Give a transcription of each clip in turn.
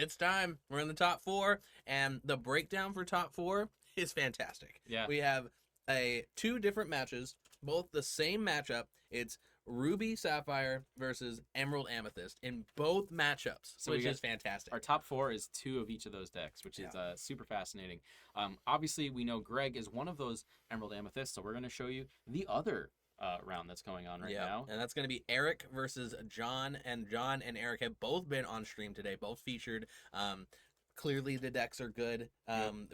It's time. We're in the top four, and the breakdown for top four is fantastic. Yeah. We have two different matches, both the same matchup. It's Ruby Sapphire versus Emerald Amethyst in both matchups, So which we got is fantastic. Our top four is two of each of those decks, which is super fascinating. Obviously, we know Greg is one of those Emerald Amethysts, so we're going to show you the other round that's going on right now. And that's going to be Eric versus John. And John and Eric have both been on stream today, both featured. Clearly, the decks are good.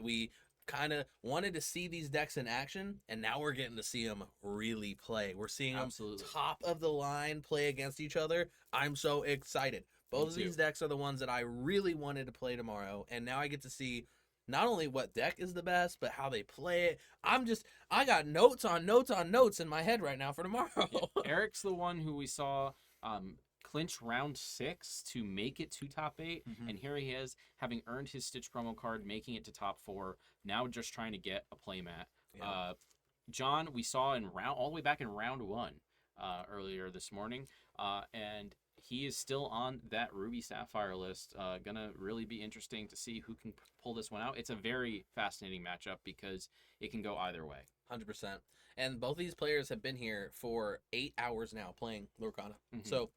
We kind of wanted to see these decks in action, and now we're getting to see them really play. We're seeing them top of the line play against each other. I'm so excited. Both of these decks are the ones that I really wanted to play tomorrow, and now I get to see not only what deck is the best, but how they play it. I got notes on notes on notes in my head right now for tomorrow. Eric's the one who we saw clinch round 6 to make it to top 8, and here he is, having earned his Stitch promo card, making it to top 4, now just trying to get a playmat. John, we saw all the way back in round 1 earlier this morning, and he is still on that Ruby Sapphire list. Gonna really be interesting to see who can pull this one out. It's a very fascinating matchup because it can go either way. 100%. And both of these players have been here for 8 hours now playing Lorcana. So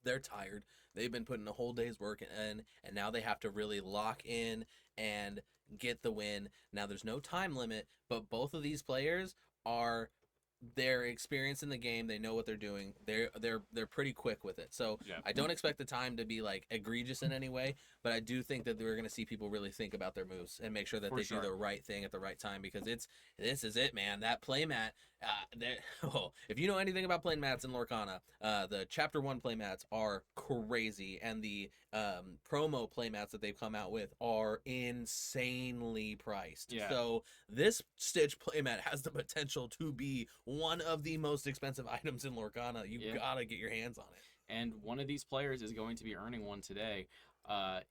they're tired. They've been putting a whole day's work in, and now they have to really lock in and get the win. Now there's no time limit, but both of these players they're experienced in the game. They know what they're doing. They're pretty quick with it. So I don't expect the time to be like egregious in any way, but I do think that we're going to see people really think about their moves and make sure that they do the right thing at the right time, because this is it, man. That playmat. If you know anything about playmats in Lorcana, the Chapter 1 playmats are crazy, and the promo playmats that they've come out with are insanely priced. So this Stitch playmat has the potential to be one of the most expensive items in Lorcana. You gotta get your hands on it. And one of these players is going to be earning one today.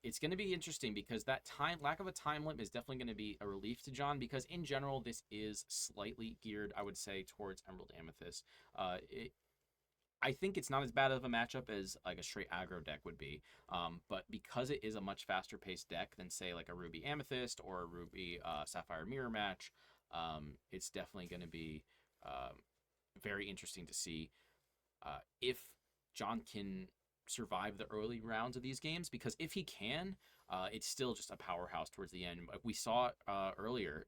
It's going to be interesting because that lack of a time limit is definitely going to be a relief to John, because in general this is slightly geared, I would say, towards Emerald Amethyst. I think it's not as bad of a matchup as like a straight aggro deck would be, but because it is a much faster paced deck than say like a Ruby Amethyst or a Ruby Sapphire Mirror match, it's definitely going to be very interesting to see if John can survive the early rounds of these games, because if he can, it's still just a powerhouse towards the end. We saw earlier,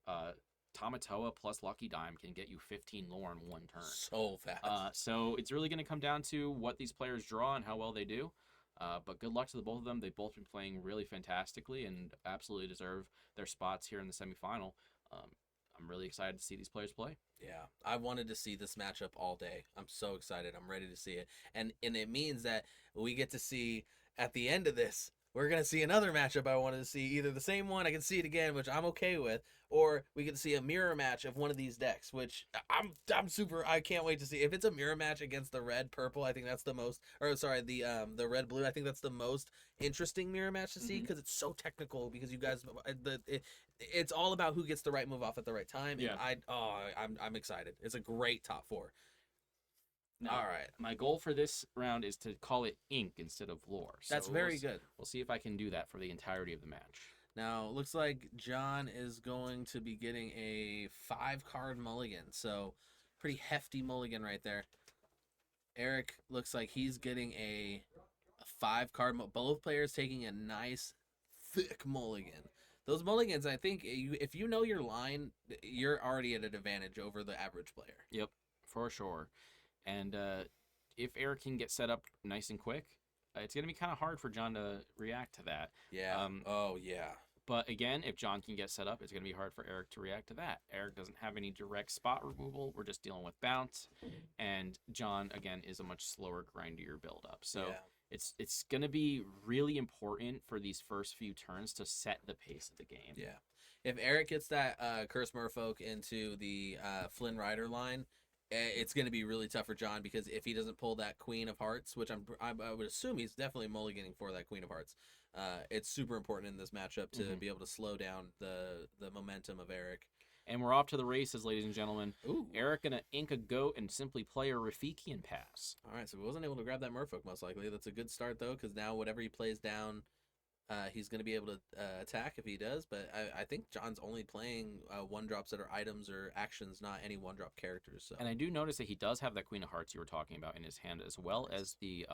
Tamatoa plus Lucky Dime can get you 15 lore in one turn. So fast. So it's really going to come down to what these players draw and how well they do. But good luck to the both of them. They've both been playing really fantastically and absolutely deserve their spots here in the semifinal. I'm really excited to see these players play. Yeah, I wanted to see this matchup all day. I'm so excited. I'm ready to see it. And it means that we get to see at the end of this, we're going to see another matchup I wanted to see. Either the same one, I can see it again, which I'm okay with, or we get to see a mirror match of one of these decks, which I can't wait to see. If it's a mirror match against the red purple, I think that's the most, or sorry, the red blue, I think that's the most interesting mirror match to see, because it's so technical, because you guys, it's all about who gets the right move off at the right time. And I'm excited. It's a great top 4. Now, all right. My goal for this round is to call it ink instead of lore. So that's very good. We'll see if I can do that for the entirety of the match. Now, it looks like John is going to be getting a 5-card mulligan. So, pretty hefty mulligan right there. Eric looks like he's getting a 5-card. Both players taking a nice, thick mulligan. Those mulligans, I think, if you know your line, you're already at an advantage over the average player. Yep, for sure. And if Eric can get set up nice and quick, it's going to be kind of hard for John to react to that. Yeah. But again, if John can get set up, it's going to be hard for Eric to react to that. Eric doesn't have any direct spot removal. We're just dealing with bounce. And John, again, is a much slower, grindier build-up. So it's going to be really important for these first few turns to set the pace of the game. Yeah. If Eric gets that Curse Merfolk into the Flynn Rider line, it's going to be really tough for John, because if he doesn't pull that Queen of Hearts, which I would assume he's definitely mulliganing for that Queen of Hearts, it's super important in this matchup to be able to slow down the momentum of Eric. And we're off to the races, ladies and gentlemen. Ooh. Eric gonna ink a goat and simply play a Rafiki and pass. All right, so he wasn't able to grab that Merfolk most likely. That's a good start though, because now whatever he plays down, He's going to be able to attack if he does, but I think John's only playing one drops that are items or actions, not any one drop characters. So And I do notice that he does have that Queen of Hearts you were talking about in his hand, as well as the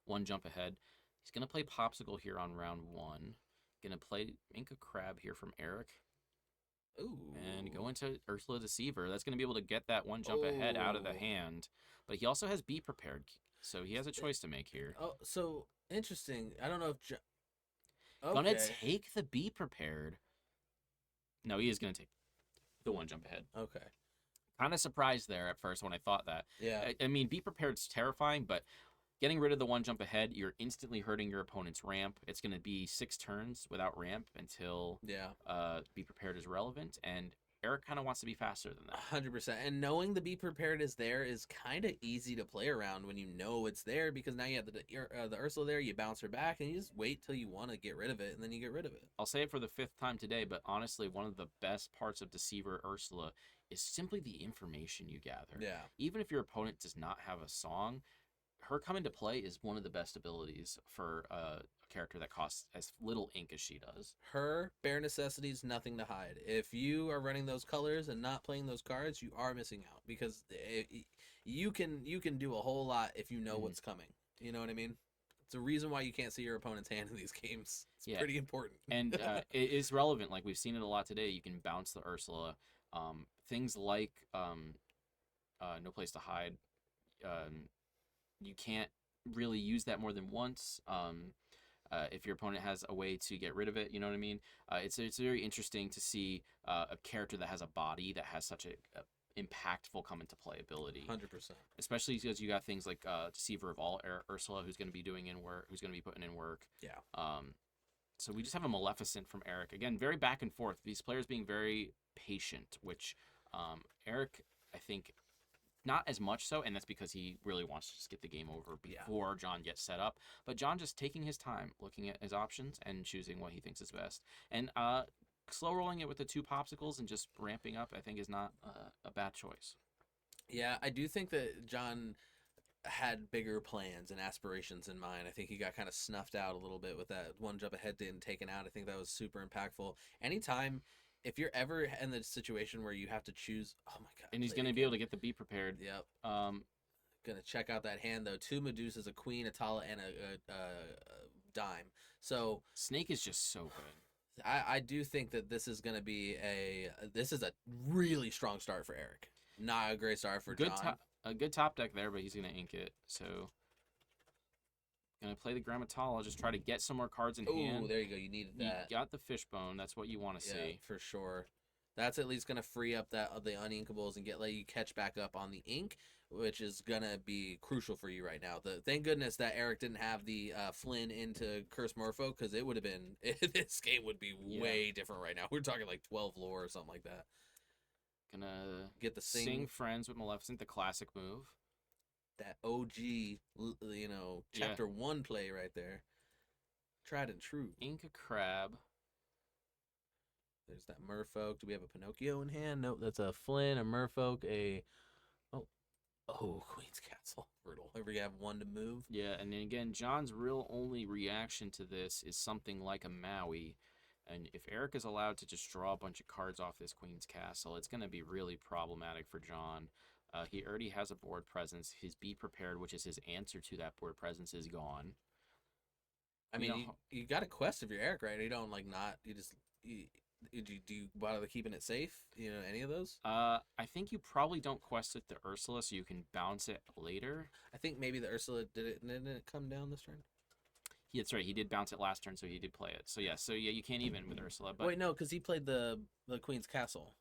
one jump ahead. He's going to play Popsicle here on round 1. Going to play Inca Crab here from Eric. Ooh. And go into Ursula Deceiver. That's going to be able to get that one jump ahead out of the hand. But he also has Be Prepared, so he has a choice to make here. Oh, so interesting. I don't know if Gonna take the Be Prepared. No, he is gonna take the one jump ahead. Okay. Kind of surprised there at first when I thought that. Yeah. I mean, Be Prepared's terrifying, but getting rid of the one jump ahead, you're instantly hurting your opponent's ramp. It's gonna be 6 turns without ramp until Be Prepared is relevant, and Eric kind of wants to be faster than that. 100%. And knowing the Be Prepared is there is kind of easy to play around when you know it's there, because now you have the Ursula there, you bounce her back, and you just wait till you want to get rid of it, and then you get rid of it. I'll say it for the 5th time today, but honestly, one of the best parts of Deceiver Ursula is simply the information you gather. Yeah. Even if your opponent does not have a song, her come into play is one of the best abilities for a character that costs as little ink as she does. Her bare necessities, nothing to hide. If you are running those colors and not playing those cards, you are missing out, because you can do a whole lot if you know what's coming. You know what I mean? It's a reason why you can't see your opponent's hand in these games. It's pretty important. And it is relevant. Like, we've seen it a lot today. You can bounce the Ursula. Things like No Place to Hide. You can't really use that more than once. If your opponent has a way to get rid of it, you know what I mean? It's very interesting to see a character that has a body that has such a impactful come into play ability. 100%. Especially because you got things like Deceiver of All Ursula, who's going to be doing in work, who's going to be putting in work. Yeah. So we just have a Maleficent from Eric. Again, very back and forth. These players being very patient, which Eric, I think, not as much so, and that's because he really wants to just get the game over before John gets set up. But John just taking his time, looking at his options, and choosing what he thinks is best. And slow rolling it with the 2 popsicles and just ramping up, I think, is not a bad choice. Yeah, I do think that John had bigger plans and aspirations in mind. I think he got kind of snuffed out a little bit with that one jump ahead getting taken out. I think that was super impactful. Anytime, if you're ever in the situation where you have to choose, oh my god, and he's going to be able to get the Be Prepared. Yep. Gonna check out that hand though. 2 Medusas, a Queen, a Tala, and a dime. So Snake is just so good. I do think that this is gonna be a really strong start for Eric. Not a great start for John. A good top deck there, but he's gonna ink it. So gonna play the Grammatala, just try to get some more cards in hand. Oh, there you go. You needed that. You got the Fishbone. That's what you want to see. For sure. That's at least gonna free up the uninkables and let you catch back up on the ink, which is gonna be crucial for you right now. Thank goodness that Eric didn't have the Flynn into Curse Morpho, because it would have been this game would be way different right now. We're talking like 12 lore or something like that. Gonna get the Sing Friends with Maleficent, the classic move. That OG, chapter 1 play right there. Tried and true. Inca Crab. There's that Merfolk. Do we have a Pinocchio in hand? Nope, that's a Flynn, a Merfolk, Queen's Castle. Brutal. We have 1 to move. Yeah, and then again, John's real only reaction to this is something like a Maui. And if Eric is allowed to just draw a bunch of cards off this Queen's Castle, it's going to be really problematic for John. He already has a board presence. His Be Prepared, which is his answer to that board presence, is gone. I mean, you got a quest if you're Eric, right? You don't do you bother keeping it safe? Any of those? I think you probably don't quest it to Ursula, so you can bounce it later. I think maybe the Ursula didn't it come down this turn? Yeah, that's right. He did bounce it last turn, so he did play it. So yeah, you can't even with Ursula. But wait, no, because he played the Queen's Castle,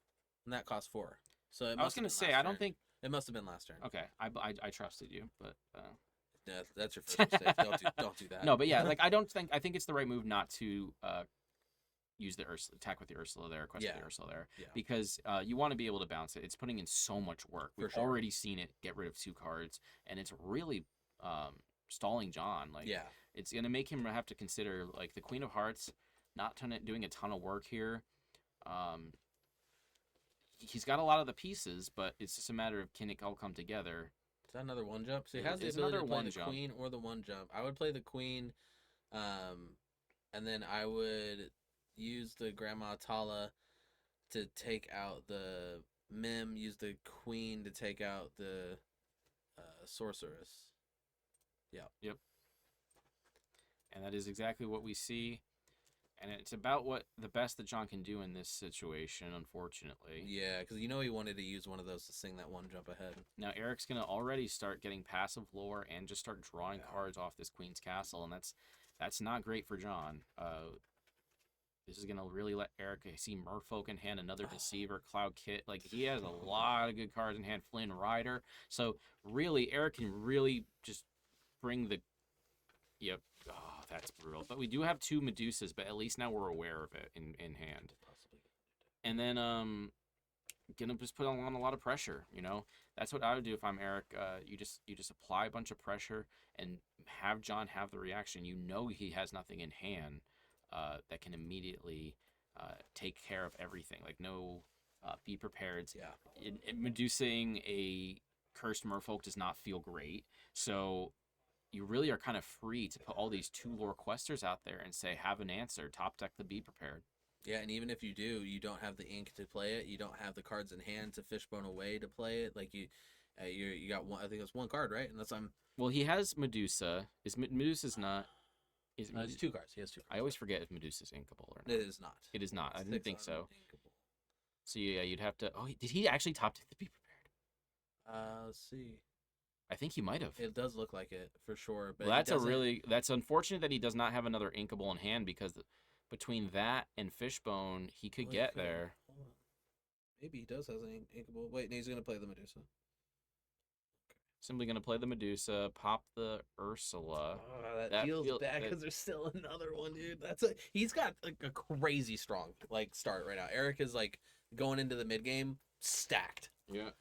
and that cost 4. So I was gonna say I don't think it must have been last turn. Okay, I trusted you, but yeah, that's your first mistake. don't do that. No, but yeah, I think it's the right move not to use the Ursula, attack with the Ursula there, quest with the Ursula there, because you want to be able to bounce it. It's putting in so much work. We've already seen it get rid of 2 cards, and it's really stalling John. It's gonna make him have to consider the Queen of Hearts, not doing a ton of work here. He's got a lot of the pieces, but it's just a matter of can it all come together. Is that another 1 jump? So he has the ability to play the Queen or the 1 jump. I would play the Queen. And then I would use the Grandma Tala to take out the Mim, use the Queen to take out the Sorceress. Yeah. Yep. And that is exactly what we see. And it's about what the best that John can do in this situation, unfortunately. Yeah, because you know he wanted to use one of those to sing that one jump ahead. Now Eric's gonna already start getting passive lore and just start drawing cards off this Queen's Castle, and that's not great for John. This is gonna really let Eric see Merfolk in hand, another Deceiver, Cloud Kit. Like, he has a lot of good cards in hand. Flynn Rider. So really, Eric can really just bring the. Yep. Oh, that's brutal. But we do have 2 Medusas, but at least now we're aware of it in hand. And then gonna just put on a lot of pressure. You know, that's what I would do if I'm Eric. You just apply a bunch of pressure and have John have the reaction. You know he has nothing in hand that can immediately take care of everything. Like, no, be prepared. Yeah. Medusing a cursed Merfolk does not feel great. So you really are kind of free to put all these 2 lore questers out there and say, have an answer, top deck the Be Prepared. Yeah, and even if you do, you don't have the ink to play it. You don't have the cards in hand to Fishbone away to play it. Like, you got one. I think it's 1 card, right? Unless I'm. Well, he has Medusa. Medusa's not? It's 2 cards. He has 2 cards. I always forget if Medusa's inkable or not. It is not. It is not. I didn't think so. Inkable. So yeah, you'd have to. Oh, did he actually top deck the Be Prepared? Let's see. I think he might have. It does look like it for sure. But Well, that's unfortunate that he does not have another inkable in hand, because between that and Fishbone, he could get there. Hold on. Maybe he does have an inkable. Wait, no, he's gonna play the Medusa. Simply gonna play the Medusa, pop the Ursula. Oh, that feels bad because there's still another one, dude. He's got like a crazy strong start right now. Eric is like going into the mid game stacked. Yeah,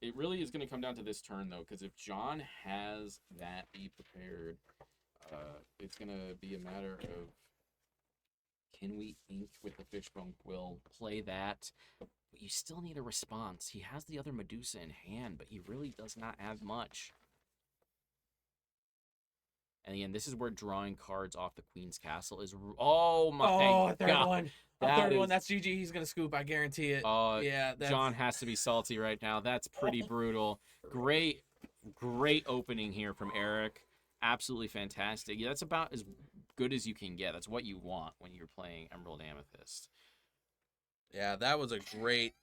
it really is going to come down to this turn, though, because if John has that Be Prepared, it's going to be a matter of, can we ink with the Fishbone Quill, play that, but you still need a response. He has the other Medusa in hand, but he really does not have much. And again, this is where drawing cards off the Queen's Castle is. Oh my God! Third one. Third one. That's GG. He's gonna scoop. I guarantee it. Yeah. John has to be salty right now. That's pretty brutal. Great opening here from Eric. Absolutely fantastic. Yeah, that's about as good as you can get. That's what you want when you're playing Emerald Amethyst. Yeah, that was a great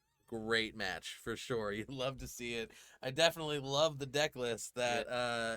match for sure. You'd love to see it. I definitely love the deck list that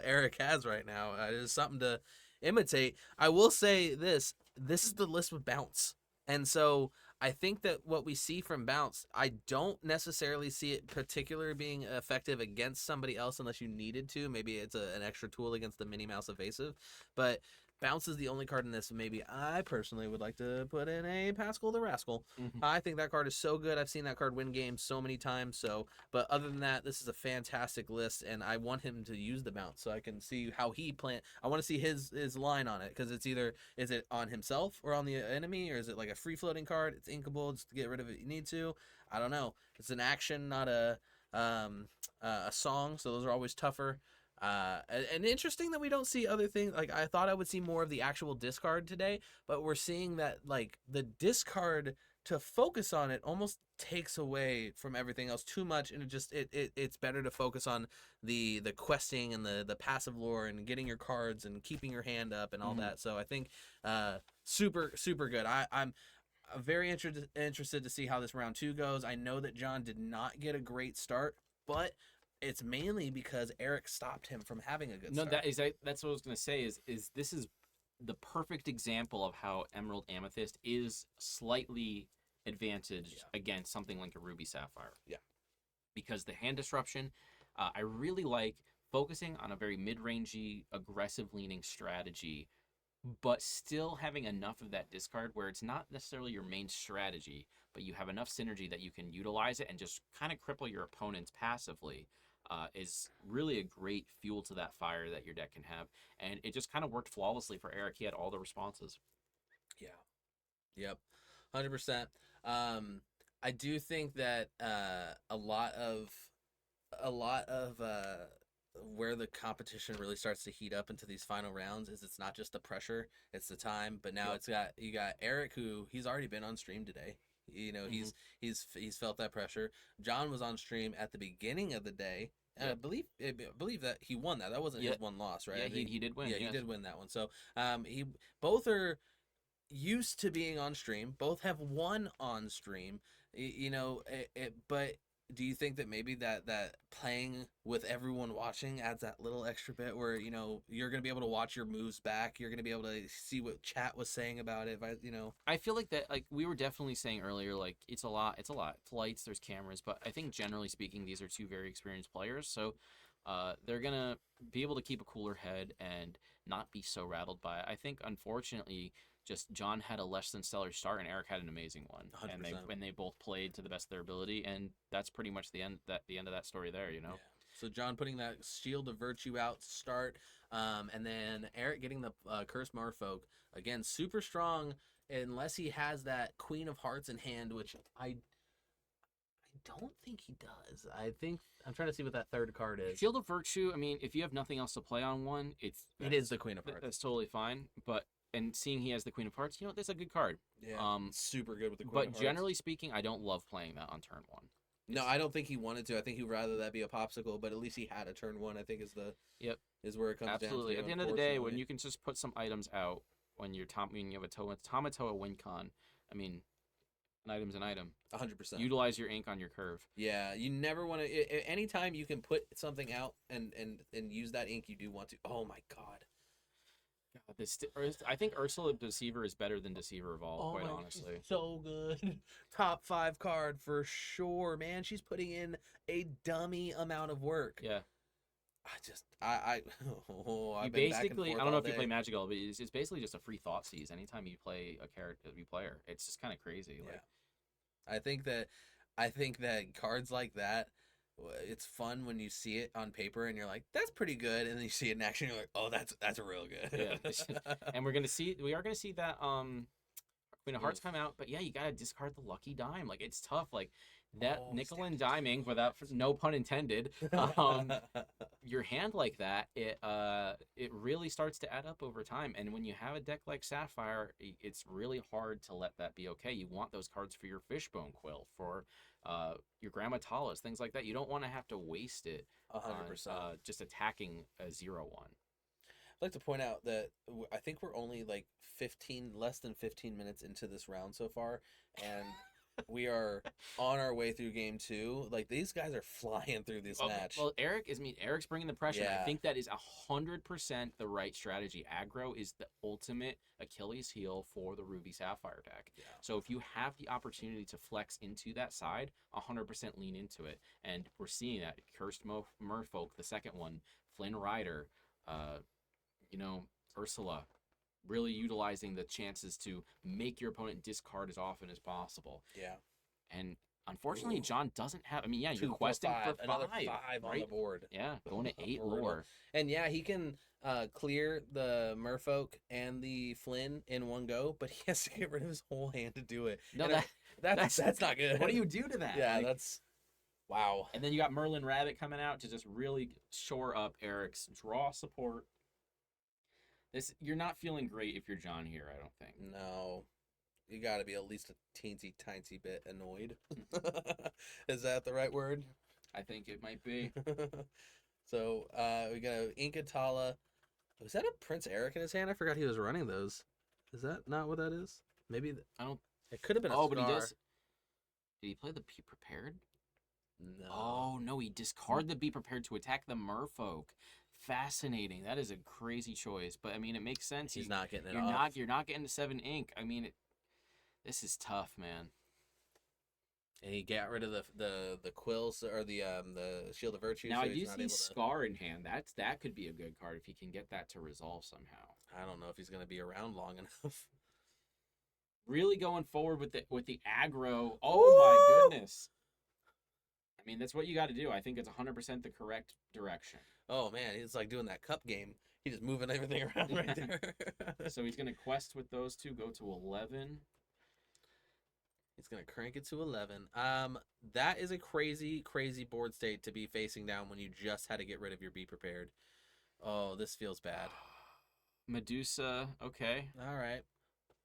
Eric has right now. It is something to imitate. I will say this is the list with bounce. And so I think that what we see from bounce, I don't necessarily see it particularly being effective against somebody else unless you needed to. Maybe it's an extra tool against the Minnie Mouse Evasive. But bounce is the only card in this. Maybe I personally would like to put in a Pascal the Rascal. Mm-hmm. I think that card is so good. I've seen that card win games so many times. But other than that, this is a fantastic list, and I want him to use the bounce so I can see how he I want to see his line on it, because it's either, is it on himself or on the enemy, or is it like a free floating card? It's inkable, just to get rid of it if you need to. I don't know. It's an action, not a song, so those are always tougher. And interesting that we don't see other things. Like, I thought I would see more of the actual discard today, but we're seeing that like the discard to focus on it almost takes away from everything else too much, and it's better to focus on the questing and the passive lore and getting your cards and keeping your hand up and all that. So I think super good. I'm very interested to see how this round 2 goes. I know that John did not get a great start, but it's mainly because Eric stopped him from having a good start. That's what I was going to say is this is the perfect example of how Emerald Amethyst is slightly advantaged against something like a Ruby Sapphire. Yeah. Because the hand disruption, I really like focusing on a very mid-rangey, aggressive-leaning strategy, but still having enough of that discard where it's not necessarily your main strategy, but you have enough synergy that you can utilize it and just kind of cripple your opponents passively. Is really a great fuel to that fire that your deck can have. And it just kind of worked flawlessly for Eric. He had all the responses. Yeah. Yep. 100%. I do think that a lot of where the competition really starts to heat up into these final rounds is it's not just the pressure, it's the time, but now you got Eric, who he's already been on stream today. You know, he's felt that pressure. John was on stream at the beginning of the day. And I believe that he won that. That wasn't his one loss, right? Yeah, he did win. Yeah, he did win that one. So he both are used to being on stream. Both have won on stream. You know, but do you think that maybe that playing with everyone watching adds that little extra bit where, you know, you're going to be able to watch your moves back, you're going to be able to see what chat was saying about it, you know? I feel like that, like we were definitely saying earlier, like it's a lot. Lights, there's cameras, but I think generally speaking, these are two very experienced players, so they're going to be able to keep a cooler head and not be so rattled by it. I think, unfortunately, just John had a less than stellar start and Eric had an amazing one. 100%. And they both played to the best of their ability, and that's pretty much the end of that story there, you know. Yeah. So John putting that Shield of Virtue out to start, and then Eric getting the Cursed Merfolk. Again, super strong unless he has that Queen of Hearts in hand, which I don't think he does. I think I'm trying to see what that third card is. Shield of Virtue, I mean, if you have nothing else to play on one, it is the Queen of Hearts. That's totally fine, but and seeing he has the Queen of Hearts, you know, that's a good card. Yeah, super good with the Queen of Hearts. But generally speaking, I don't love playing that on turn one. No, I don't think he wanted to. I think he'd rather that be a popsicle, but at least he had a turn one, I think is where it comes Absolutely. down to. At the end of the day, when you can just put some items out, when you have a Tamatoa win con, I mean, an item's an item. 100%. Utilize your ink on your curve. Yeah, you never want to. Anytime you can put something out and use that ink, you do want to. Oh my god. I think Ursula Deceiver is better than Deceiver Evolve, quite honestly. So good. Top 5 card for sure, man. She's putting in a dummy amount of work. Yeah. I've basically, I don't know if you play Magic at all, but it's basically just a free thought seize anytime you play a character, you player. It's just kind of crazy. Yeah. I think that cards like that, it's fun when you see it on paper and you're like, that's pretty good, and then you see it in action, you're like, oh, that's real good. Yeah. And we are gonna see that Queen of Hearts come out, but yeah, you gotta discard the lucky dime. Like, it's tough. Like that nickel and diming, without no pun intended, your hand like that, it really starts to add up over time. And when you have a deck like Sapphire, it's really hard to let that be okay. You want those cards for your Fishbone Quill, for your Grandma Talas, things like that. You don't want to have to waste it 100%. Just attacking a 0/1. I'd like to point out that I think we're only like less than 15 minutes into this round so far, and we are on our way through game 2. Like, these guys are flying through this match. Well, Eric's bringing the pressure. Yeah. I think that is 100% the right strategy. Aggro is the ultimate Achilles heel for the Ruby Sapphire deck. Yeah. So if you have the opportunity to flex into that side, 100% lean into it. And we're seeing that. Cursed Merfolk, the second one, Flynn Rider, Ursula, really utilizing the chances to make your opponent discard as often as possible. Yeah. And unfortunately, John doesn't have. I mean, yeah, you're 2, 4, questing 5, for another 5 on right? the board. Yeah, going to 8 Brutal. lore. And yeah, he can clear the Merfolk and the Flynn in one go, but he has to get rid of his whole hand to do it. No, that's not good. What do you do to that? Yeah, that's wow. And then you got Merlin Rabbit coming out to just really shore up Eric's draw support. You're not feeling great if you're John here, I don't think. No. You got to be at least a teensy tiny bit annoyed. Is that the right word? I think it might be. So we got a Inkatala. Was that a Prince Eric in his hand? I forgot he was running those. Is that not what that is? Maybe I don't. It could have been a Oh, scar. but he does. Did he play the Be Prepared? No. Oh no, he discarded the Be Prepared to attack the Merfolk. Fascinating. That is a crazy choice, but I mean, it makes sense. He's not getting it off. You're not getting to 7 ink. I mean, this is tough, man. And he got rid of the quills or the Shield of Virtue. Now so I do he's not see able to... Scar in hand. That could be a good card if he can get that to resolve somehow. I don't know if he's going to be around long enough. Really going forward with the aggro. Oh my goodness. I mean, that's what you got to do. I think it's 100% the correct direction. Oh man, it's like doing that cup game. He's just moving everything around right there. So he's going to quest with those two, go to 11. He's gonna crank it to 11. That is a crazy, crazy board state to be facing down when you just had to get rid of your Be Prepared. Oh, this feels bad. Medusa, okay. All right,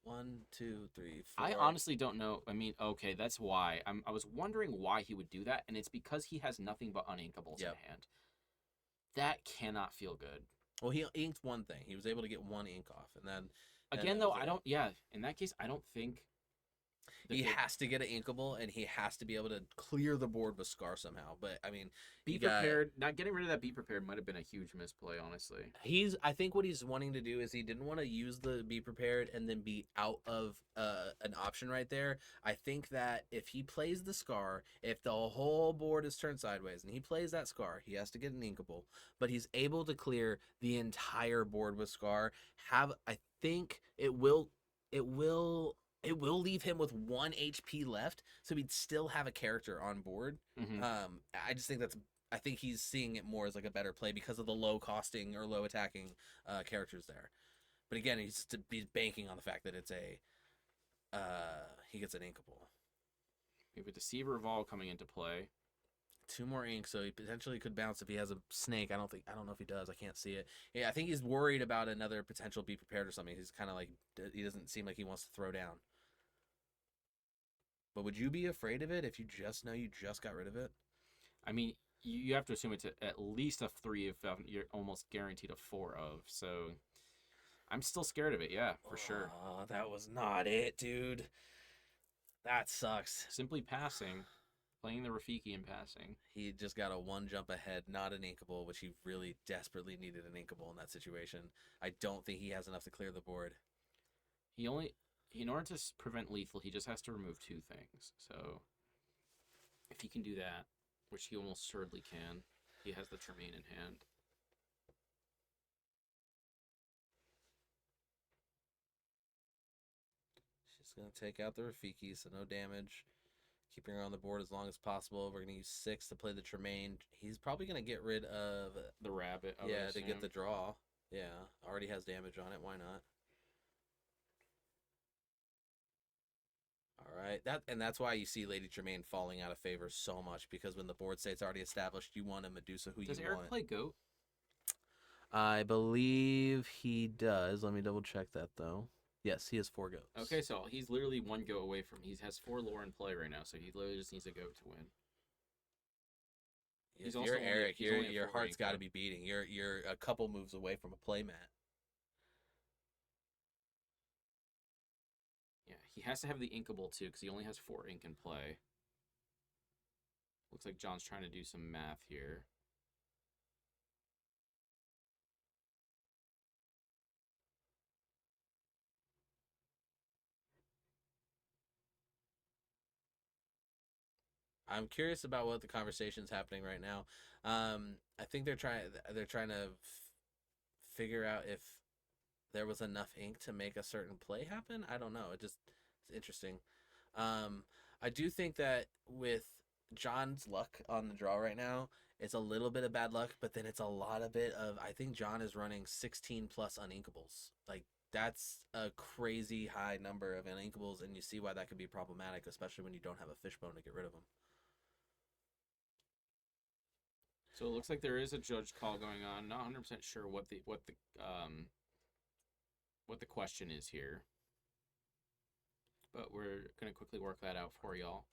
1, 2, 3, 4. I honestly don't know. I mean, okay, that's why. I was wondering why he would do that, and it's because he has nothing but uninkables Yep. in hand. That cannot feel good. Well, he inked one thing. He was able to get one ink off, and then Again, that though, was I it. don't. Yeah, in that case, I don't think He the has to get an inkable, and he has to be able to clear the board with Scar somehow. But I mean, be you got prepared. Not getting rid of that be prepared might have been a huge misplay, honestly. I think what he's wanting to do is he didn't want to use the Be Prepared and then be out of an option right there. I think that if he plays the Scar, if the whole board is turned sideways and he plays that Scar, he has to get an inkable, but he's able to clear the entire board with Scar. I think it will leave him with 1 HP left, so he'd still have a character on board. Mm-hmm. I just think I think he's seeing it more as like a better play because of the low costing or low attacking characters there. But again, he's banking on the fact that it's he gets an inkable. We have a Deceiver Vol coming into play. 2 more ink, so he potentially could bounce if he has a snake. I don't know if he does. I can't see it. Yeah, I think he's worried about another potential Be Prepared or something. He's kind of like, he doesn't seem like he wants to throw down. But would you be afraid of it if you just know you just got rid of it? I mean, you have to assume it's at least a 3 if you're almost guaranteed a 4 of. So I'm still scared of it. Yeah, for sure. Oh, that was not it, dude. That sucks. Simply passing, playing the Rafiki and passing. He just got a 1 jump ahead, not an inkable, which he really desperately needed an inkable in that situation. I don't think he has enough to clear the board. In order to prevent lethal, he just has to remove 2 things. So if he can do that, which he almost certainly can, he has the Tremaine in hand. She's going to take out the Rafiki, so no damage. Keeping her on the board as long as possible. We're going to use 6 to play the Tremaine. He's probably going to get rid of the rabbit. Yeah, to get the draw. Yeah, already has damage on it. Why not? All right, that's why you see Lady Tremaine falling out of favor so much, because when the board state's already established, you want a Medusa who Does you Eric want. play Goat? I believe he does. Let me double check that though. Yes, he has 4 goats. Okay, so he's literally 1 goat away from. He has 4 lore in play right now, so he literally just needs a goat to win. If you're Eric, your heart's got to be beating. You're a couple moves away from a playmat. Yeah, he has to have the inkable too, because he only has 4 ink in play. Looks like John's trying to do some math here. I'm curious about what the conversation's happening right now. I think they're trying to figure out if there was enough ink to make a certain play happen. I don't know. It's interesting. I do think that with John's luck on the draw right now, it's a little bit of bad luck, but then it's a lot of it of, I think John is running 16 plus uninkables. Like, that's a crazy high number of uninkables, and you see why that could be problematic, especially when you don't have a fishbone to get rid of them. So it looks like there is a judge call going on. Not 100% sure what the question is here, but we're gonna quickly work that out for y'all.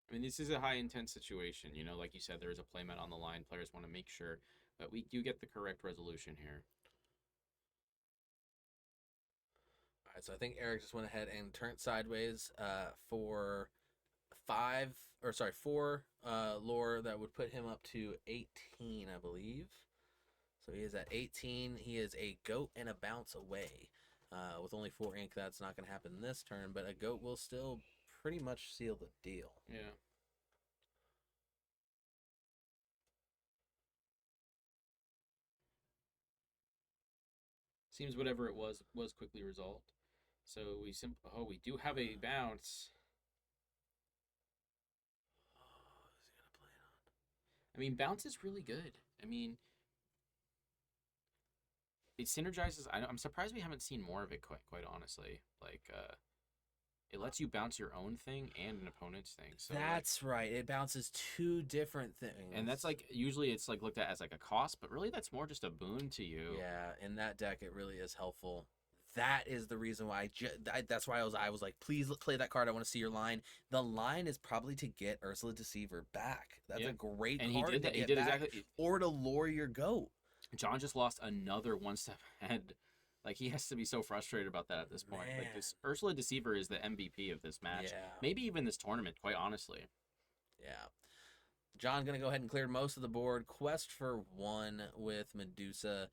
I mean, this is a high intense situation. You know, like you said, there is a playmat on the line. Players want to make sure that we do get the correct resolution here. All right, so I think Eric just went ahead and turned sideways for 4 lore that would put him up to 18, I believe. So he is at 18. He is a goat and a bounce away. With only 4 ink, that's not going to happen this turn, but a goat will still pretty much seal the deal. Yeah. Seems whatever it was quickly resolved. So we do have a bounce. Oh, is he going to play it on? I mean, bounce is really good. I mean, it synergizes. I'm surprised we haven't seen more of it. Quite honestly, like it lets you bounce your own thing and an opponent's thing. So That's right. It bounces two different things. and that's like usually it's like looked at as like a cost, but really that's more just a boon to you. Yeah, in that deck, it really is helpful. That is the reason why that's why I was like, please play that card. I want to see your line. The line is probably to get Ursula Deceiver back. That's a great And card. he did that. To He get did back, exactly. or to lure your goat. John just lost another one step ahead. Like he has to be so frustrated about that at this point. Like this Ursula Deceiver is the MVP of this match. Yeah. Maybe even this tournament, quite honestly. Yeah. John gonna go ahead and clear most of the board. Quest for 1 with Medusa,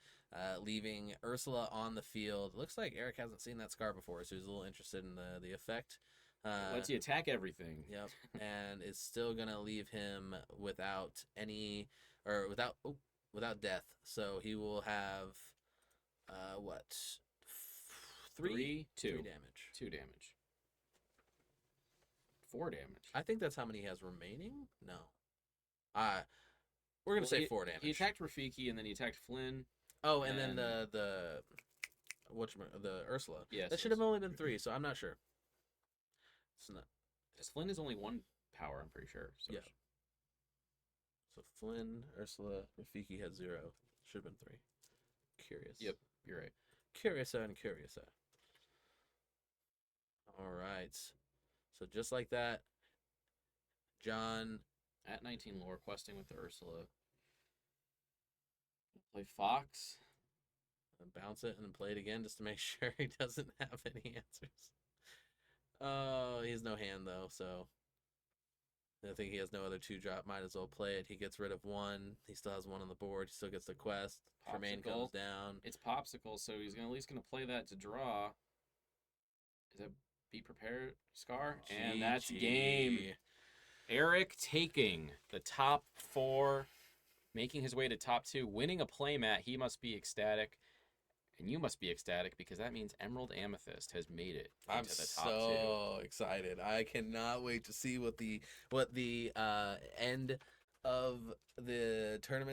leaving Ursula on the field. Looks like Eric hasn't seen that scar before, so he's a little interested in the effect. It lets you attack everything. Yep, and it's still gonna leave him without any without death. So he will have what? 3, 2. 3 damage. 2 damage. 4 damage. I think that's how many he has remaining. No, we're gonna say 4 damage. He attacked Rafiki and then he attacked Flynn. Oh, and then the Ursula. Yes, that should have only been 3, so I'm not sure. It's not. Because Flynn is only 1 power, I'm pretty sure. So Yeah. So Flynn, Ursula, Rafiki had 0. Should have been 3. Curious. Yep, you're right. Curiousa and Curiousa. All right. So just like that, John. At 19 lore questing with the Ursula. Play Fox. Bounce it and play it again just to make sure he doesn't have any answers. Oh, he has no hand though, so I think he has no other 2-drop. Might as well play it. He gets rid of 1. He still has 1 on the board. He still gets the quest. Tremaine comes down. It's Popsicle, so he's at least gonna play that to draw. Is that Be Prepared, Scar? And that's game. Eric taking the top 4, making his way to top 2, winning a playmat. He must be ecstatic. And you must be ecstatic because that means Emerald Amethyst has made it into the top 2. I'm so excited. I cannot wait to see what the end of the tournament's